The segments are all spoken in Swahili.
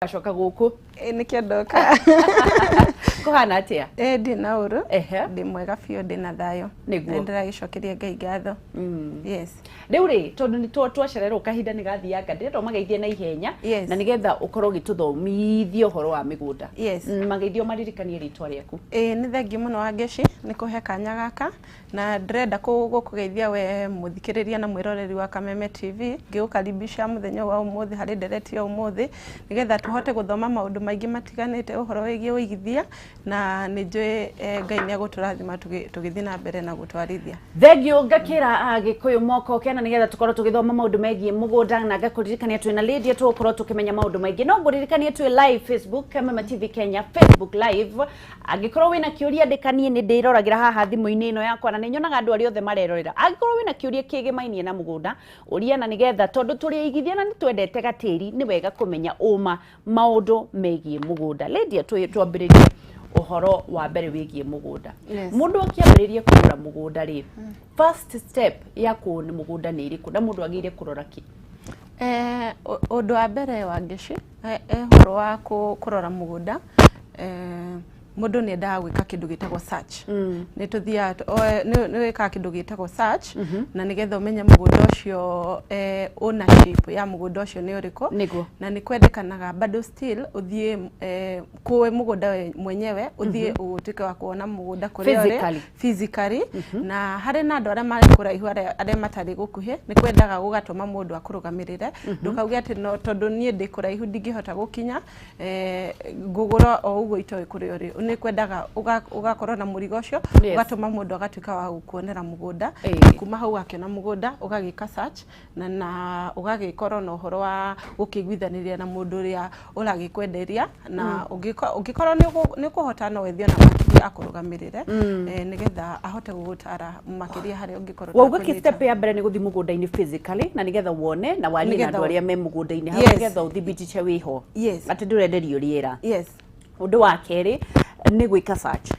Ashoka guku nikio ndoka kuhana atia ndi na uru ndi mwega biu ndi na thayo ndiragicokeria Ngai ngatho yes riu ri tondu ni twacererwo kahinda ni gathianga ndiretwo mageithie na ihenya na nigetha ukorwo gituthomithio horo wa migunda mageithio maririkanie ritwa riaku ni thengi muno wa Ngeci ni kuhe kanya gaka na ndrenda kugeithia we muthikiriria na mwiroreri wa Kameme TV ngiukaribisha muthenya wa umuthi hari ndereti umuthi nigetha tuhote guthoma maundu maingi matiganite uhoro wigie WUIGITHIA na ninjui Ngai ni aguturathima tugithii na mbere na gutwarithia thengio ngakira agikuyu moko kena nigetha tukorwo tugithoma maundu megie mugunda na ngakuririkania twina Lydia tukorwo tukimenya maundu maingi no nguririkanie twi live Facebook Kameme TV Kenya Facebook live agikorwo wina kiuria ndikanie ni ndiroragera haha thimu-ini ino yakwa na ninyonaga andu ari othe marerorera agikorwo wina kiuria kigemainie na mugunda uria na nigetha tondu turi igithia na nitwendete gatiri ni wega kumenya uma maundu megie mugunda Lydia twambiririe uhoro wa mbere wigie mugunda mundu akiambiriria kugura mugunda ri first step yako ni mugunda ni iriku na mundu agire kurora ki undu wa mbere wa Ngeci uhoro wa kurora mugunda mundu ni endaga gwika kindu gitagwo search ni tuthia ni wika kindu gitagwo search na nigetha umenye mugunda ucio ownership ya mugunda ucio ni uriko na ni kwendekanaga bado still uthie kuwe mugunda mwenyewe uthie utike wa kuona mugunda kuri uri physically na hari na andu aria mari kuraihu aria matari gukuhe ni kwendaga gugatuma mundu akurugamirire ndukauge ati no tondu nie ndi kuraihu ndingihota gukinya ngugura o ugo itoy kuri uri ni kwendaga ugakorwo na murigo ucio ugatuma mundu agatuika wa gukuonera mugunda kuma hau akiona mugunda ugagika search na ugagikorwo na uhoro wa gukiguithaniria na mundu uria uragikwenderia na ugikorwo ni kuhota no wethio na makiri akurugamirire nigetha ahote gugutara makiria hari ungikorwo wauga ki step ya mbere ni guthi mugunda-ini physically na nigetha wone na wali na andu aria me mugunda-ini hau nigetha uthibitishe wiho ati ndurenderio riera undu wa keri ni gwika search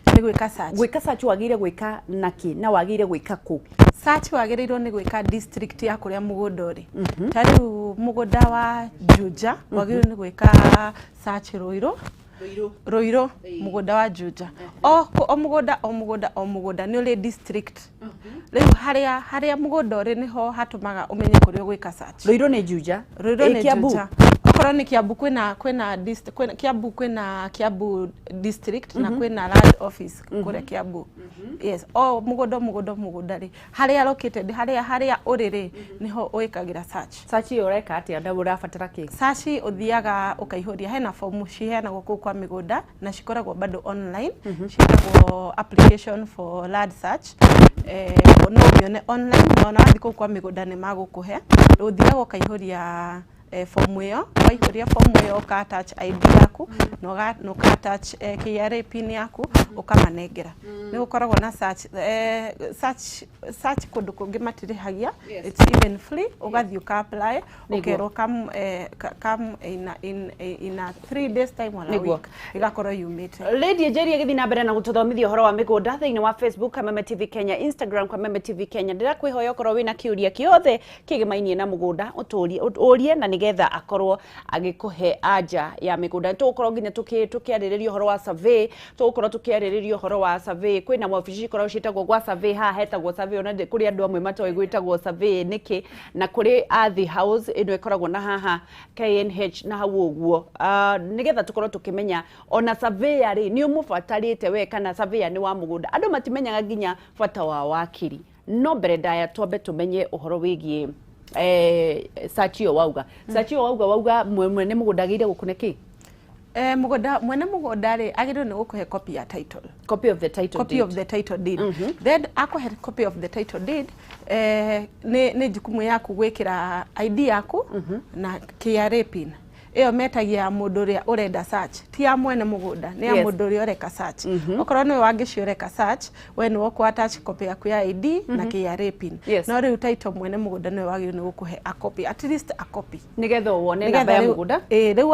gwika search wagire gwika naki na wagire gwika ku search wagirirwo ni gwika district ya kuria mugunda uri tariu mugunda wa Juja wagire ni gwika search Ruiru mugunda wa Juja o mugunda ni uri district riu haria mugunda uri niho hatumaga umenye kuria gwika search Ruiru ni Juja Juja okoro ni Kiambu kwina Kiambu kwina Kiambu district na kwina land office kure Kiambu yes o mugunda ri haria located haria uriri niho uikagira search yo reka ati andu urafatara ki search uthiaga ukaihuria hena form cihena guku kwa migunda na cikoragwo bado online cikoragwo application for land search no mione online na thiko kwa migunda ni magukuhe uthiaga ukaihuria form iyo waihuria form iyo ka attach ID yaku no ka attach KRA pin yaku ukamanengera ni gukoragwo na search kundu kungi matirihagia it's even free ugathio ka apply ukero come in a 3 days time or a week igakorwo yumite Lydia Njeri agithi na mbere na gututhomithia horo wa migunda thiini wa Facebook Kameme TV Kenya Instagram Kameme TV Kenya ndira kwihoya ukorwo wina kiuria kiothe kigemainie na mugunda uturie na nigetha akorwo agikuhe anja ya migunda tukorwo nginya tukiariririo horo wa survey tukorwo tukiariririo horo wa survey kwina wabici ikorwo citagwo gwa survey ha hetagwo survey ona kuri andu amwe matoe gwitagwo survey niki na kuri the house ino ikoragwo na haha KNH na hau uguo nigetha tukorwo tukimenya ona survey ri ni umufatarite we kana survey ni wa mugunda andu matimenyaga nginya bata wa wakiri no mbere ndaya twambe tumenye uhoro wigie search yo wauga mwene mugunda agire gukune ki mwene mugunda ri agirwo ni gukuhe copy ya title copy of the title deed then akuhe copy of the title deed ni jukumu yaku gwikira ID yaku na KRA pin iyo metagia mundu ria urenda search ti ya mwene mugunda ni ya mundu ria ureka search okorwo ni wangici ureka search we ni woku attach copy yaku ya ID na KRA pin no riu title mwene mugunda ni wagio ni gukuhe a copy at least a copy nigetha wone namba ya mugunda riu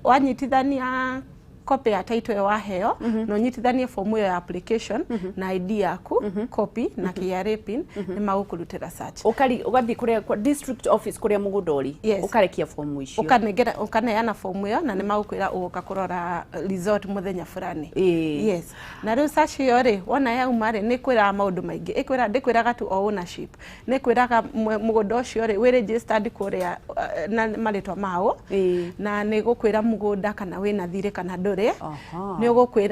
wanyitithania copy ya title waheo no nyitithanie form ya application na ID yaku copy na KRA pin ni magukurutira search ugathi kuria district office kuria mugunda uri ukarekia form icio ukaneana form yo na ni magukwira ugoka kurora resort muthenya fulani yes na riu search yo ri wona yauma ri ni kwira maundu maingi ikwira ndikwiraga tu ownership ni kwiraga mugunda ucio ri we registered kuria na maritwa mao na ni gukwira mugunda kana wina thire kana nduri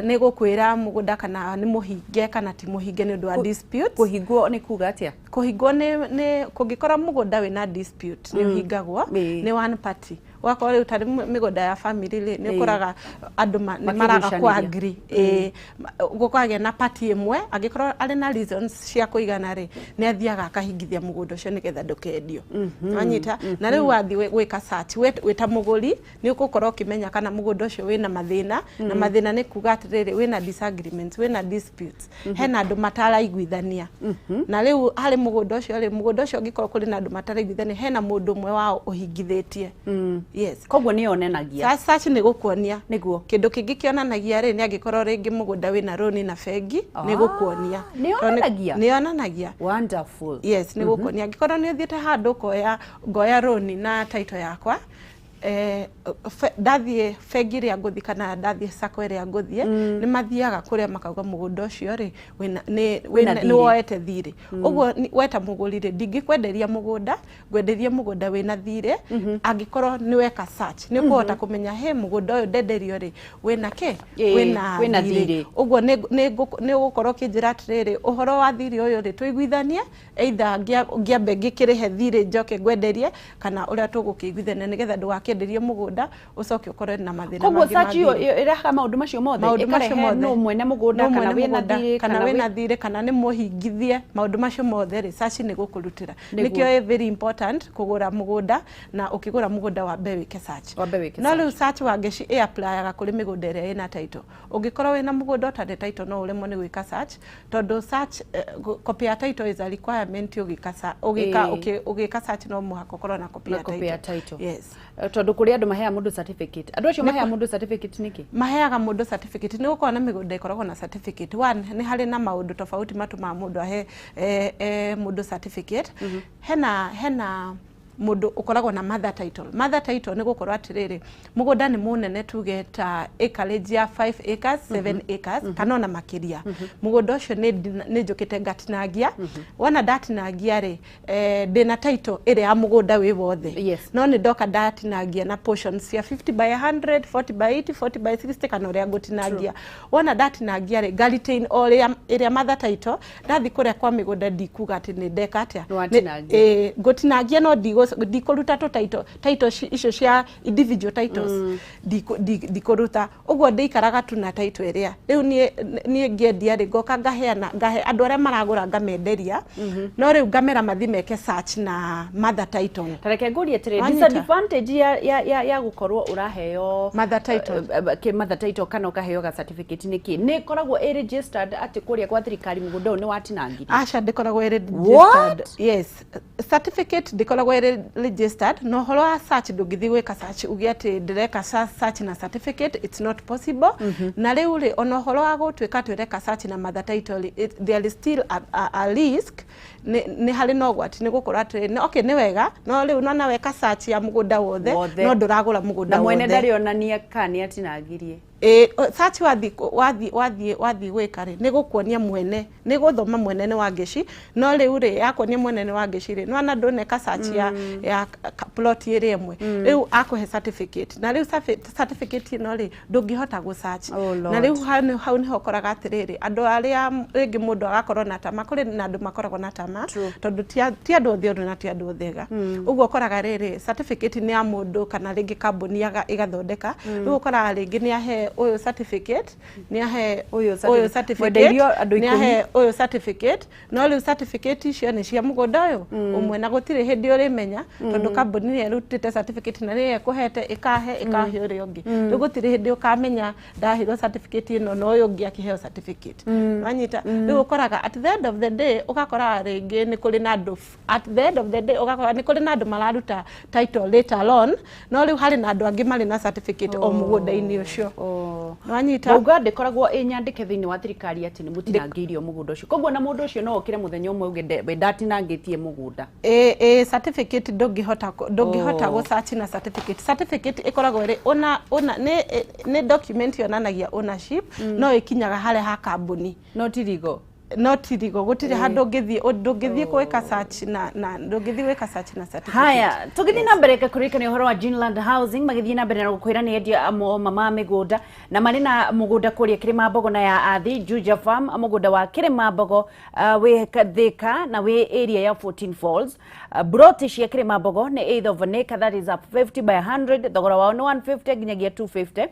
ni gukwira mugunda kana ni muhinge kana ti muhinge ni undu wa dispute kuhingwo ni kuga atia kuhingwo ni kungikora mugunda wina dispute ni uhingagwo ni one party wakore utari migunda ya family ni ukuraga andu ni maraga kwa agree gukage na party imwe agikora ari na reasons cia kuigana ri ni athiaga akahingithia mugunda ucio nigetha ndukendio anyita na riu wathi gwika search wita muguri ni ukukora ukimenya kana mugunda ucio wina mathina na mathina ni kuga atiriri wina disagreements wina disputes hena andu mataraiguithania na riu hari mugunda ucio ngikora kuri na andu mataraiguithania hena mundu umwe wao uhingithitie yes kogwo ni onenagia search ni gukuonia niguo kindu kingi kionanagia ri ni agikorwo ringi mugunda wina roni na bengi ni gukuonia ni onanagia wonderful yes ni gukuonia agikorwo ni uthiete handu ngoya roni na title yakwa ndathie bengi ria nguthi kana ndathie sako ria nguthie ni mathiaga kuria makauga mugunda ucio ri ni woete thire uguo weta muguri ri ndingikwenderia mugunda ngwenderie mugunda wina thire angikorwo ni weka search ni kuhota kumenya he mugunda uyu ndenderio ri wina ke wina thire uguo ni gukorwo kinjira atiriri uhoro wa thire uyu ri tuiguithanie either ngiambe ngikirihe thire njoke ngwenderie kana uria tugukiguithania nigetha ndugakenderie mugunda ucoke ukorwe na mathina mangi mathire koguo search iyo iraha maundu macio mothe ikarehe no mwene mugunda kana wina thire kana ni muhingithie maundu macio mothe ri search ni gukurutira nikio very important kugura mugunda na ukigura mugunda wa wike search no riu search wangeci apply kuri migunda ria ina title ungikorwo wina mugunda utari title no uremwo ni gwika search tondu search copy ya title is a requirement ugika search no muhako korwo na copy ya title yes tondu kuri andu mahea mundu certificate andu acio mahea mundu certificate niki maheaga mundu certificate ni ukorwo na migunda ikoragwo na certificate one ni hari na maundu tofauti matuma mundu ahe mundu certificate hena mundu ukoragwo na mother title ni gukorwo atiriri mugunda ni munene tugeta acreage ya 5 acres 7 acres kana na makiria mugunda ucio ni njukite ngatinagia wona datinagia ri ndina title iri ya mugunda wi wothe no ni ndoka datinagia na portions ya 50 by 100 40 by 80 40 by 60 kana uria ngutinagia wona datinagia ri galitain iri ya mother title ndathi kuria kwa migunda ndikuga ati ni ndeka atia ngutinagia no dikuruta to title icio cia individual titles dikuruta uguo ndikaraga tu na title iria riu nie ngendia ri ngoka ngahe andu aria maragura ngamenderia no riu ngamera mathi meke search na mother title tareke ngurie tiri disadvantage ya gukorwo uraheo mother title kana ukaheo ga certificate niki ni koragwo registered ati kuria kwa thirikari mugunda ni watinangiri acha ndikoragwo registered yes certificate ndikoragwo registered no holo wa search ndugithi gwika search ugiati direka search na certificate it's not possible na riu ri ono holo wa gutwika twireka search na mother title there is still a risk ni hari no gwati ni gukora ati okay ni wega no riu no na weka search ya mugunda wothe no nduragura mugunda wothe na mwene ndarionania kani atinagirie search wathi gwika ri ni gukuonia mwene ni guthoma mwene ni wangeci no riu ri yakuonia mwene ni wangeci ri no na ndoneka search ya plot iri imwe riu akuhe certificate na riu certificate no ri ndungihota gu search na riu hau ni hokoraga atiriri andu aria ringi mundu agakorwo na tama kuri na andu makoragwo na tama tondu ti andu othe na ti andu othega uguo koraga riri certificate ni ya mundu kana ringi kambuni igathondeka riu koraga ringi ni ahe oyo certificate ni ahe oyo certificate no riu certificate icio ni cia mugunda uyu umwe na gutire hindi urimenya tondu kambuni ni erutite certificate na ri ekuhete ikahe uri ungi riu gutire hindi ukamenya ndahiro certificate ino no uyu ungi akiheo certificate wanyita riu ukoraga at the end of the day ugakora ringi ni kuri na andu at the end of the day ugakora ni kuri na andu mararuta title later on no riu hari na andu angi mari na certificate o mugunda-ini ucio Wanyita Bauga ndekoragwo inyandike thiini wa thirikari ati ni mutinangiirio mugunda ucio koguo na mundu ucio no okire muthenya umwe uge ndatinangitie mugunda certificate ndungihota go search na certificate ikoragwo ri ona ni document yonanagia ownership no ikinyaga hare ha kambuni no tirigo gutire handu ngithie gweka search na ndungithie gweka search na certificate. Haya tugithi na mbere kurikania uhoro wa Greenland Housing magithi na mbere na gukwira ni endia mama migunda na mari na mugunda kuria Kirima Mbogo na ya Athi Juja Farm mugunda wa Kirima Mbogo we Thika na we area ya 14 Falls broti cia Kirima Mbogo ni 8 of an acre, that is up 50 by 100, thogora wao ni 150 nginyagia 250.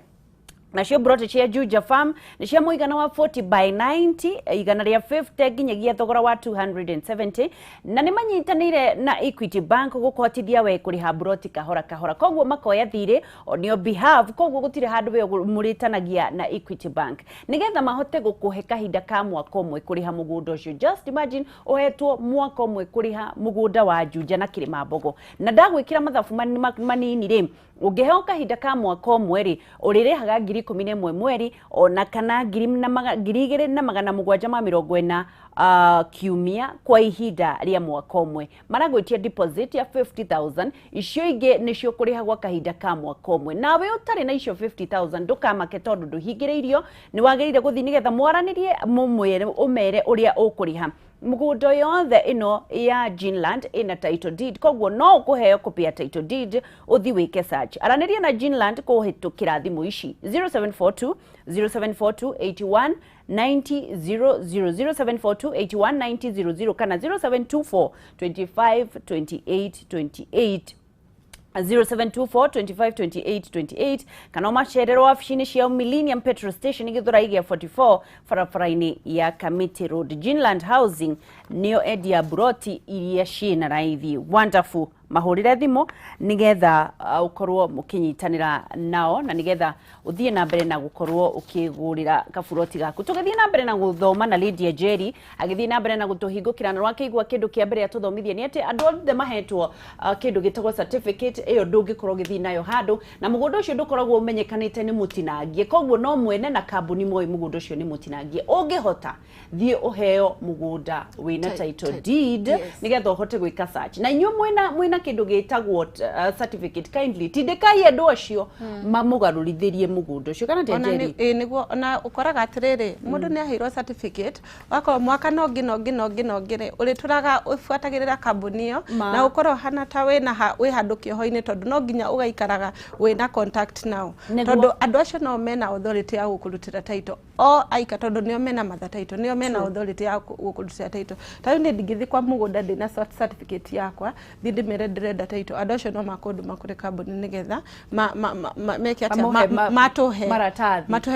Na cio broti cia Juja Farm ni cia muigana wa 40 by 90, igana ria 50 nginyagia thogora wa 270, na ni manyitanire na Equity Bank gukwatithia we kuriha broti kahora koguo makoya thire on your behalf, koguo gutire handu we muritanagia na Equity Bank nigetha mahote gukuhe kahinda ka mwaka umwe kuriha mugunda ucio. Just imagine uhetwo mwaka umwe kuriha mugunda wa Juja na Kirima Mbogo, na ndagwikira mathabu manini ri ungeheo kahinda ka mwaka umwe ri urirehaga 11 mweri ona kana 2,740 kiumia kwa ihinda ria mwaka umwe. Maragwitia deposit ya 50,000, icio ingi nicio kurihagwa kahinda ka mwaka umwe. Nawe utari na icio 50,000 ndukamake tondu nduhingiriirio, ni wagirire guthi nigetha mwaranirie mumwire umere uria ukuriha. Mugunda yothe ino ya Greenland ina title deed, koguo no kuheo copy ya title deed uthi wike search. Araniria na Greenland kuhitukira thimu ici 0742 81 90 00 0742 81 90 00 kana 0724 25 28 28 0724 25 28 28 kana macherero afishini cia Millennium Petrol Station igithura igia 44 farafaraini ya Kamete Road. Greenland Housing nio edia broti iria ciina raithi. Wonderful mahurire thimu nigetha ukorwo mukinyitanira nao na nigetha uthie na mbere na gukorwo ukigurira kaburoti gaku. Tugithie na mbere na guthoma na Lydia Njeri agithie na mbere na gutuhingukira na rwake igwa kindu kia mbere atuthomithie ni ati andu othe mahetwo kindu gitagwo certificate iyo ndungikorwo githie nayo handu na mugunda ucio ndukoragwo umenyekanite ni mutinangie, koguo no mwene na kambuni moi mugunda ucio ni mutinangie. Ungihota thie uheo mugunda wina title deed nigetha uhote gwika search na inyu mwina kindu gitagwo certificate kindly tindekai andu acio mamugarurithirie mugunda ucio kana Njeri niguo na ukoraga atiriri mundu ni ahirwo certificate wako mwaka no ngire uri turaga ufuatagirira kambuni yo na ukorwo hana ta we handu kiohoini tondu no nginya ugaikaraga we na contact nao tondu andu acio no mena authority ya gukurutira title o aika tondu nio mena mather title nio mena authority ya gukurutira title. Tayo ni ndigithi kwa mugunda ndina certificate yakwa thindi mere ndirenda title andu acio no makundu makure kambuni nigetha meke atia matuhe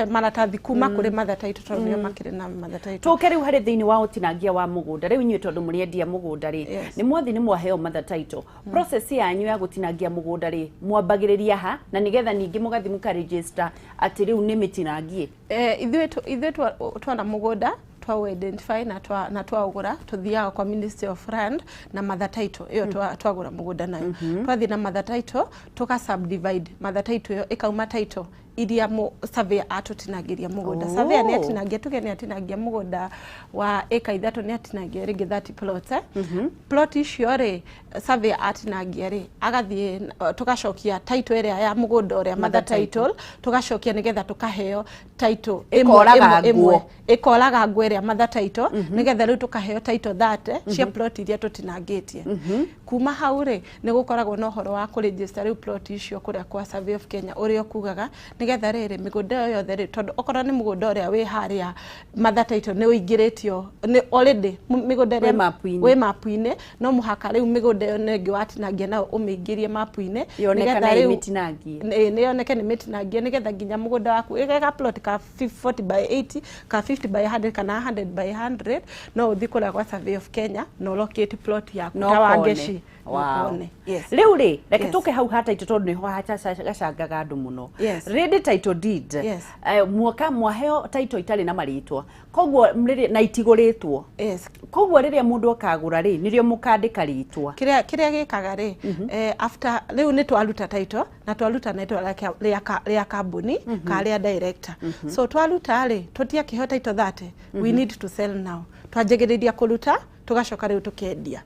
maratathi kuma kuri mather title tondu nio makire na mather title. Tuke riu hari thiini wa utinangia wa mugunda riu nyu tondu muriendia mugunda ri ni mwathi ni mwaheo mather title process yanyu ya gutinangia mugunda ri mwambagiriria ha na nigetha ningi mugathi muka register ati riu ni mitinangie ithuĩ twana mugunda twa identify na twagura tuthiaga kwa Ministry of Land na mather title iyo twagura mugunda nayo twathi na mather title tuka subdivide mather title iyo ikauma title iria surveyor atutinagiria mugunda. Surveyor ni atinagia tugene atinagia mugunda wa eka ithatu ni atinagia ringi 30 plots plot icio ri surveyor atinagia ri agathie tugacokia title area ya mugunda uria mather title tugacokia nigetha tukaheo title ikoraga ngwe ria mather title nigetha riu tukaheo title 30 cia plot iria tutinagitie. Kuma hau ri ni gukoragwo no horo wa ku register riu plot icio kuria kwa Survey of Kenya uria kugaga nigetha riri migunda yothe ri tondu okorwo ni mugunda uria wi haria mather title ni uingiritio ni already migunda ri we mapu-ini no muhaka riu migunda yo nengi watinagia na umingirie mapu-ini nigetha riu mitinangie ni yoneke ni mitinangie nigetha nginya mugunda waku igega plot ka 40 by 80 ka 50 by 100 kana 100 by 100 no uthi kura kwa Survey of Kenya no locate plot yaku ta wangeshi wow yes riu ri reke tuke hau ha title tondu niho gacangaga andu muno ready title deed muoka mwaheo title itari na maritwa koguo na itiguritwo koguo riria mundu akagura ri nirio mukandika ritwa kiria gikaga ri after riu ni twaruta title na twaruta title ria kambuni karia director so twaruta ri tutia kiho title that we need to sell now twajigiriria kuruta tugacoka riu tukendia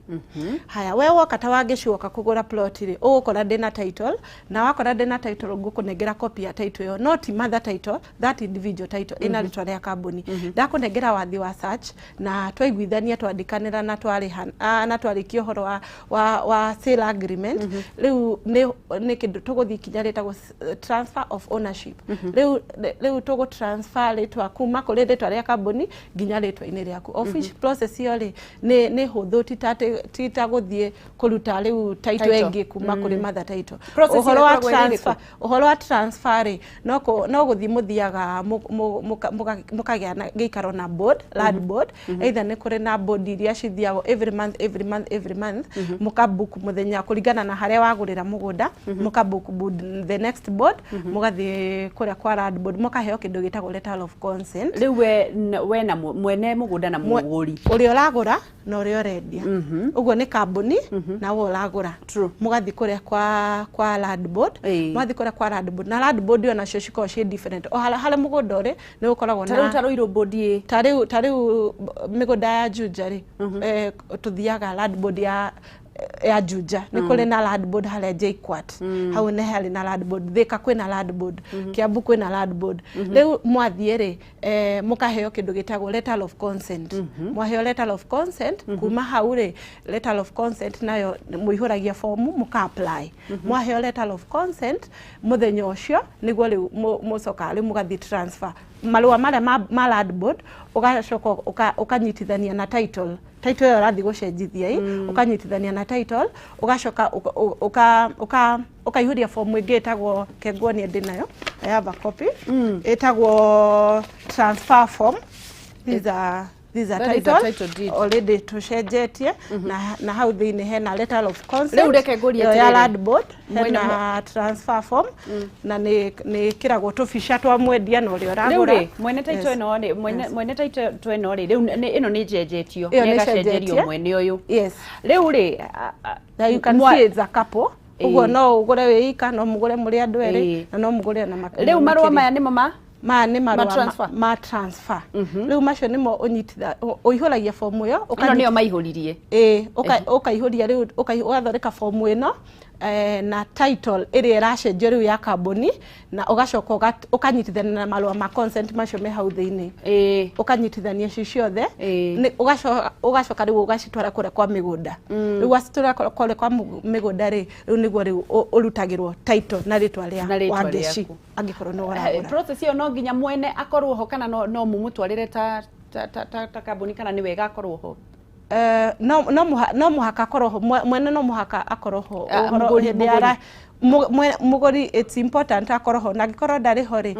haya we woka tawangicuoka kugura plot ri ugukora ndina title na wakora ndina title ngukunengera copy ya title yo not mother title that individual title ina ritwa ria kambuni ndakunengera wathi wa search na twaiguithania twandikanira na twarikio horo wa sale agreement riu ni kindu tuguthi kinya ritagwo transfer of ownership riu tugu transfer ritwa kuma kuri ritwa ria kambuni nginya ritwa-ini riaku official process yo ri ni huthu titaguthie kuruta riu title engi kuma kuri mother title uhoro wa transfer ri no guthi muthiaga mukagia gikaro na board land board either ni kuri na board iria cithiago every month mukabook muthenya kuringana na haria wagurira mugunda mukabook the next board mugathi kuria kwa land board mukaheo kindu gitagwo letter of consent riu we na mwene mugunda na muguri uria uragura no rio rendia uguo ni kambuni na wo uragura mugathi kuria kwa land board mugathi kuria kwa land board na land board yo na cio ciko ci different o hala mugunda uri ni ukoragwo na taru board tariu migunda ya Njeri tuthiaga land board ya Juja ni kuri na land board haria JKUAT hau ne hali na land board Thika kwina land board Kiambu kwina land board riu mwathie ri mukaheo kindu gitagwo letter of consent mwaheo letter of consent kuma hau ri letter of consent nayo muihuragia form muka apply mwaheo letter of consent muthenya ucio niguo riu mucoka riu mugathi transfer marua maria ma land board ugacoka ukanyitithania na title yo rathi gucenjithia ukanyitithania na title ugacoka ukaihuria form ingi etagwo kengwoni ndinayo I have a copy etagwo transfer form these are title already tucenjetie na hau thiini hena letter of consent riu reke nguria ya land board hena transfer form na ni kiragwo tubica twa mwendia no rio ragura riu mwene title ino ri mwene title ino ri riu ino ni njenjetio ni gacenjerio mwene uyu riu ri you can see it's a couple uguo no ugure wika no mugure muri andu eri na no mugure na makuru riu marua maya ni ni marua ma transfer riu macio nimo unyititha uihuragia form yo ino niyo maihuririe ukaihuria riu ugathoreka form ino na title iri iracenjio riu ya kambuni na ugacoka ukanyitithania na marua ma consent macio me hau thiini ukanyitithania ciothe ugacoka riu ugacitwara kure kwa migunda riu wacitwara kure kwa migunda ri riu niguo riu urutagirwo title na ritwa ria wangeci angikorwo no uragura process yo no nginya mwene akorwo ho kana no mumutwarire ta kambuni kana ni wega akorwo ho no muhaka koroho mwene no muhaka akoroho mugori it's important akoroho na gikorwo ndari hori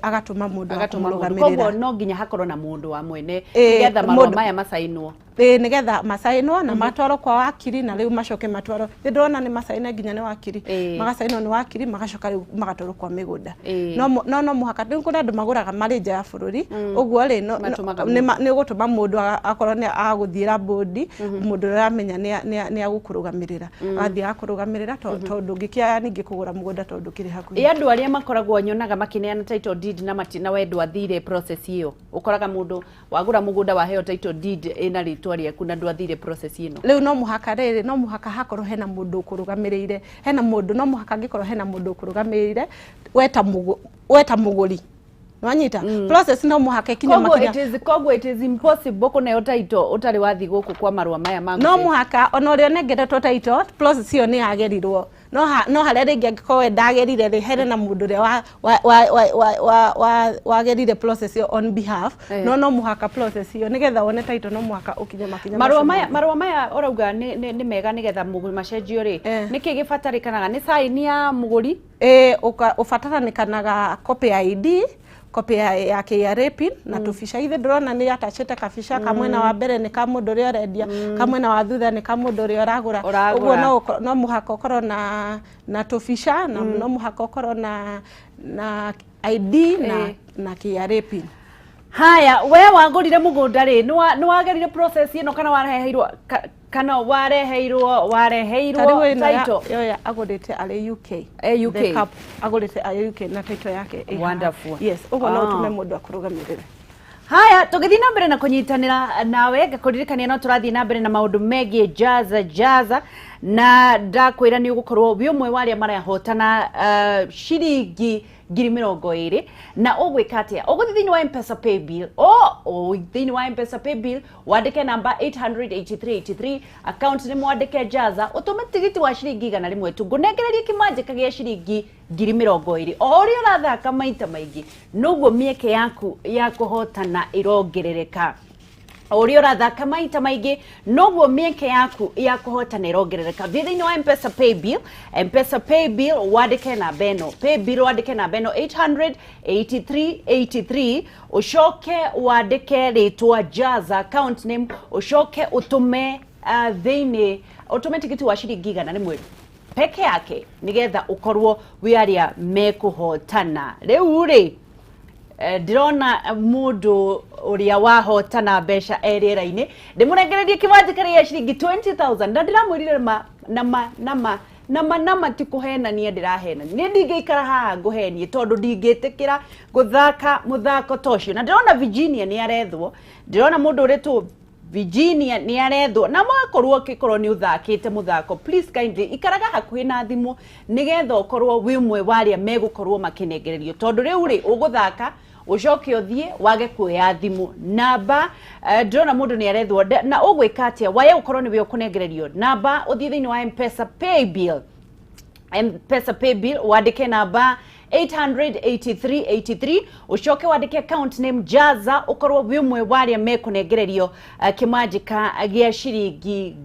agatuma mundu akamurugamirira koguo no nginya hakorwo na mundu wa mwene nigetha marua maya masainwo nigetha masainwo na matwaro kwa wakiri na riu macoke matwaro ndona ni masaina nginya ni wakiri magasainwo ni wakiri magacoka riu magatwaro kwa migunda no muhaka riu kuna andu maguraga mari nja ya bururi uguo ri ni gutuma mundu akorwo ni aguthiira board mundu uramenya ni agukurugamirira athi akurugamirira tondu ngikia ningi kugura mugunda tondu kiri hakuhi andu aria makoragwo nyonaga makineana title deed na matina wendu athire process iyo ukoraga mundu wagura mugunda waheo title deed ina ritwa riaku na ndu athire process ino riu no muhaka hakorwo hena mundu ukurugamirire hena mundu no muhaka ngikorwo hena mundu ukurugamirire weta muguri wanyita process no muhaka ikinya makinya koguo it is impossible kuneyo title utari wathi guku kwa marua maya mangu no muhaka onorio nengeretwo title process iyo ni yagerirwo no haria ringi angikowe ndagerire ri here na mundu ri wagerire process iyo on behalf no muhaka process iyo nigetha wone title no muhaka ukinye makinya marua maya urauga ni mega nigetha muguri macenjio ri niki gibatarikanaga ni sign ya muguri ufataranikanaga copy ID kopia yake ya repin na tufisha ithe ndrona ni atachete kafisha kamwena wa mbere ni kamundu uri orendia kamwena wa thutha ni kamundu uri oragura uguo no muhaka ukorwo na tufisha na no muhaka ukorwo na ID na KRA pin. Haya, we wagurire mugunda ri ni wagerire process ino kana wareheirwo title yo agurite ale UK agurite ale UK na title yake wonderful. Yes, ugo no tume mundu akurugamirire. Haya, tugithi na mbere na kunyitanira nawe gakuririkania no turathi na mbere na maundu megie jaza na ndakwira ni ugukorwo bi umwe waria marahotana shiringi 20,000 na ugwika atia uguthini wa M-Pesa pay bill thini wa M-Pesa pay bill wandike namba 88383 account ni mwandike jaza utume tigiti wa shiringi 100 tu ngunegererie kimanjika gia shiringi 20,000 ori urathaka maita maingi nuguo mieke yaku ya kuhotana irongerereka ori urathaka maita maingi noguo mieke yaku ya kuhotana irongerereka thini wa M-Pesa pay bill wandike na beno pay bill wandike na beno 88383 ushoke wandike ritwa jaza account name ushoke utume thini utume tigiti wa shiringi 100 peke yake nigetha ukorwo wiaria mekuhotana riu ri ndirona mundu uria wahotana besha erera-ini ndimurengererie kimanjika ria shiringi 20,000 na ndiramwirire nama ti kuhenania ndirahena ni ndingeikara haha nguhenie tondu ndingitikira guthaka muthako tocio na ndirona Virginia ni arethwo ndirona mundu uretu Virginia ni arethwo na makorwo kikorwo ni uthakite muthako please kindly ikaraga hakuhi na thimu nigetha ukorwo wi umwe waria megukorwo makinengererio tondu riu ri uguthaka ucoke uthie wage kuya thimu namba ndona mundu ni arethwo na ugwika atia waye ukorwo ni we ukunengererio namba uthie thini wa M-Pesa pay bill wandike namba 88383 ucoke wandike account name jaza ukorwo wi umwe waria mekunengererio kimanjika gia shiringi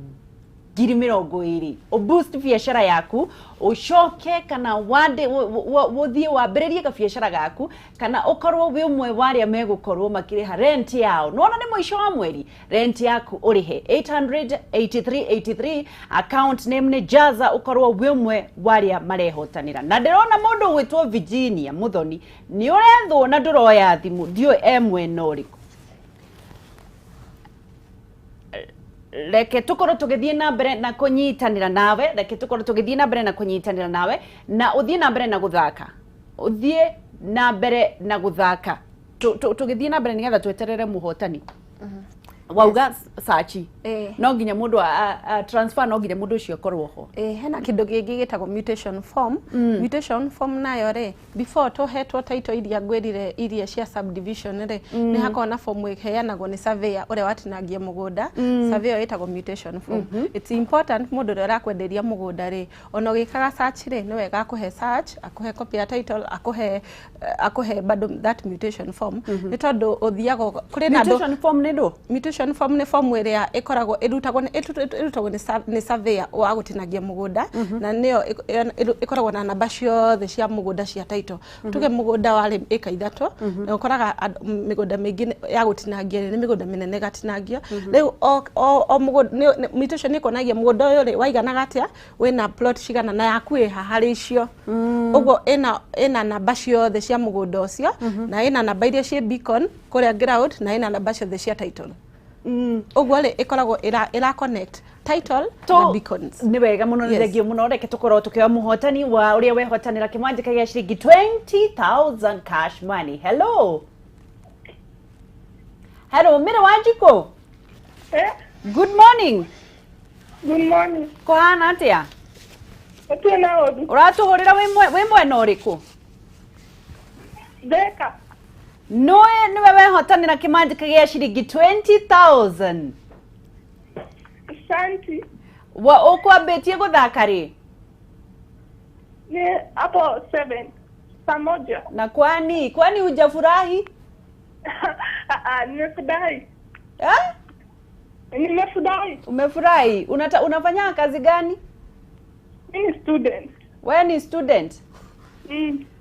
20,000 boost biashara yaku ucoke kana wande wuthie wambiririe ka biashara gaku kana ukorwo wi umwe waria megukorwo makiriha rent yao nona ni mwisho wa mweri rent yaku urihe 88383 account name ni jaza ukorwo wi umwe waria marehotanira na ndirona mundu gwitwo Virginia Muthoni ni urethwo na nduroya thimu dio emwe noriku reke tukorwo tugithie na mbere na kunyitanira nawe na uthie na mbere na guthaka tugithie na mbere nigetha tweterere muhotani wauga sachi no nginya mundu transfer no nginya mundu ucio korwo ho hena kindu gingi gitagwo mutation form nayo ri before tuhetwo title iria ngwirire iria cia subdivision ri ni hakona form iheanagwo ni surveyor uria watinangia mugunda surveyor itagwo mutation form it's important mundu uria arakwenderia mugunda ri ona gikaga search ri ni wega akuhe search akuhe copy ya title akuhe bado that mutation form ni tondu uthiago kuri na mutation form ni ndo mutation form ni form iria ikoragwo irutagwo ni surveyor wa gutinagia mugunda na niyo ikoragwo na namba ciothe cia mugunda cia title tuge mugunda wari eka ithato na ukoraga migunda mingi ya gutinagia ni migunda minene gatinagio riu o mugunda mutation ikonagia mugunda uyu ri waiganaga atia wina plot cigana na yaku hari icio uguo ina namba ciothe cia mugunda ucio na ina namba iria cia beacon kuria ground na ina namba ciothe cia title uguo ri ikoragwo ira connect title na beacons ni wega muno ni thengio muno reke tukorwo tukioa muhotani wa uria wehotanira kimanjika gia shiringi 20,000 cash money hello mira wanjiko good morning ko hana atia uratuhurira wi mwena uriku Deka. Noe niwe wehotanira kimanjika gia shiringi 20,000. Asante. Wa ukwambitie guthaka ri? Ni hapo 7 pamoja. Na kwani hujafurahi? Nimefurahi. Nimefurahi. Umefurahi? Unafanya kazi gani? Mimi student. Wewe ni student?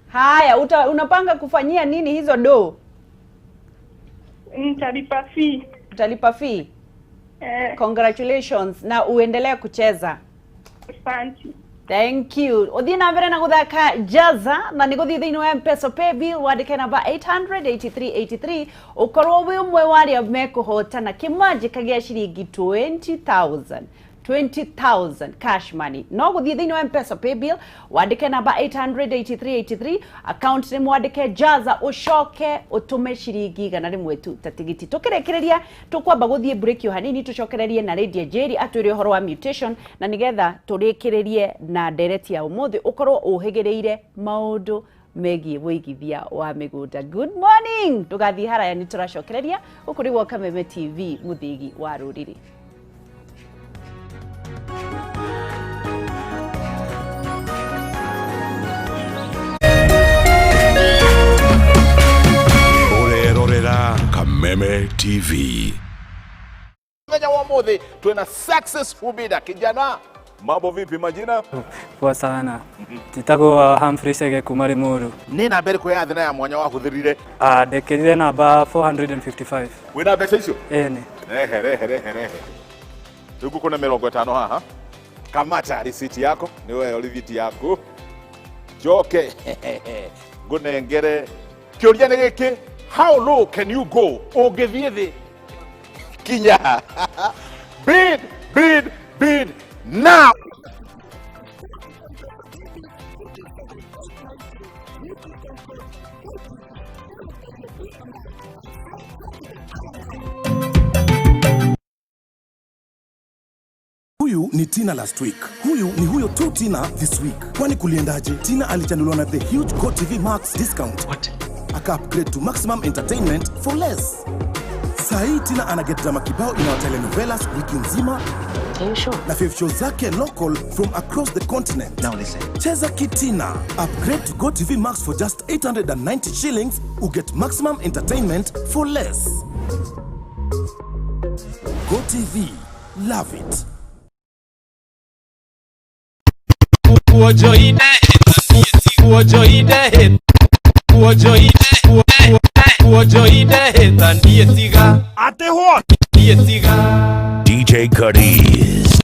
Haya, unapanga kufanyia nini hizo do? Nitalipa fee. Utalipa fee? Congratulations na uendelee kucheza. Asante. Thank you. Odina mbere na guthaka jaza na niguthi thiini wa M-Pesa pay bill wandike namba 800-8383 ukorwo wi umwe waria mekuhotana kimanji kagia shiringi 20,000 cash money. No guthi thiini wa M-Pesa pay bill wandike namba 800-8383 account ni mwandike jaza ucoke utume shiringi gana rimwe tu tatigiti. Tukirekereria tukwamba guthie break yo hanini tucokererie na Lydia Njeri atwire horo wa mutation na nigetha turekererie na ndereti ya umuthi ukorwo uhigireire maundu megie WUIGITHIA wa migunda. Good morning. Tugathi haraya ni turacokereria ukurigwo Kameme TV muthigi wa ruriri. Kameme TV. Kenya wa muthi tuena successful bidder kijana. Mambo vipi majina? Poa sana. Titago Humphrey Sege kumari muru. Nina mbere kwa yathina ya mwanya wa kuthirire. Dekirire namba 455. Wina mbeca icio? Ene. Rehe. Tuku kuna 50 haha. Kamata receipt yako, ni wewe receipt yako. Joke. Gunengere. Kioria ni giki. How low can you go? Ogethie thi. Kinya. Bid now. Huyu ni Tina last week. Huyu ni huyo tu Tina this week. Kwani kuliendaje? Tina alichanuliwa na the huge GoTV Max discount. What? Aka-upgrade to maximum entertainment for less. Sahi Tina anaget drama kibao in our telenovelas wiki nzima. Are you sure? Na 5 shows zake local from across the continent. Now listen. Cheza Kitina. Upgrade to GoTV Max for just 890 shillings. You get maximum entertainment for less. GoTV. Love it. DJ Curtis.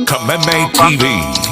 Kameme TV.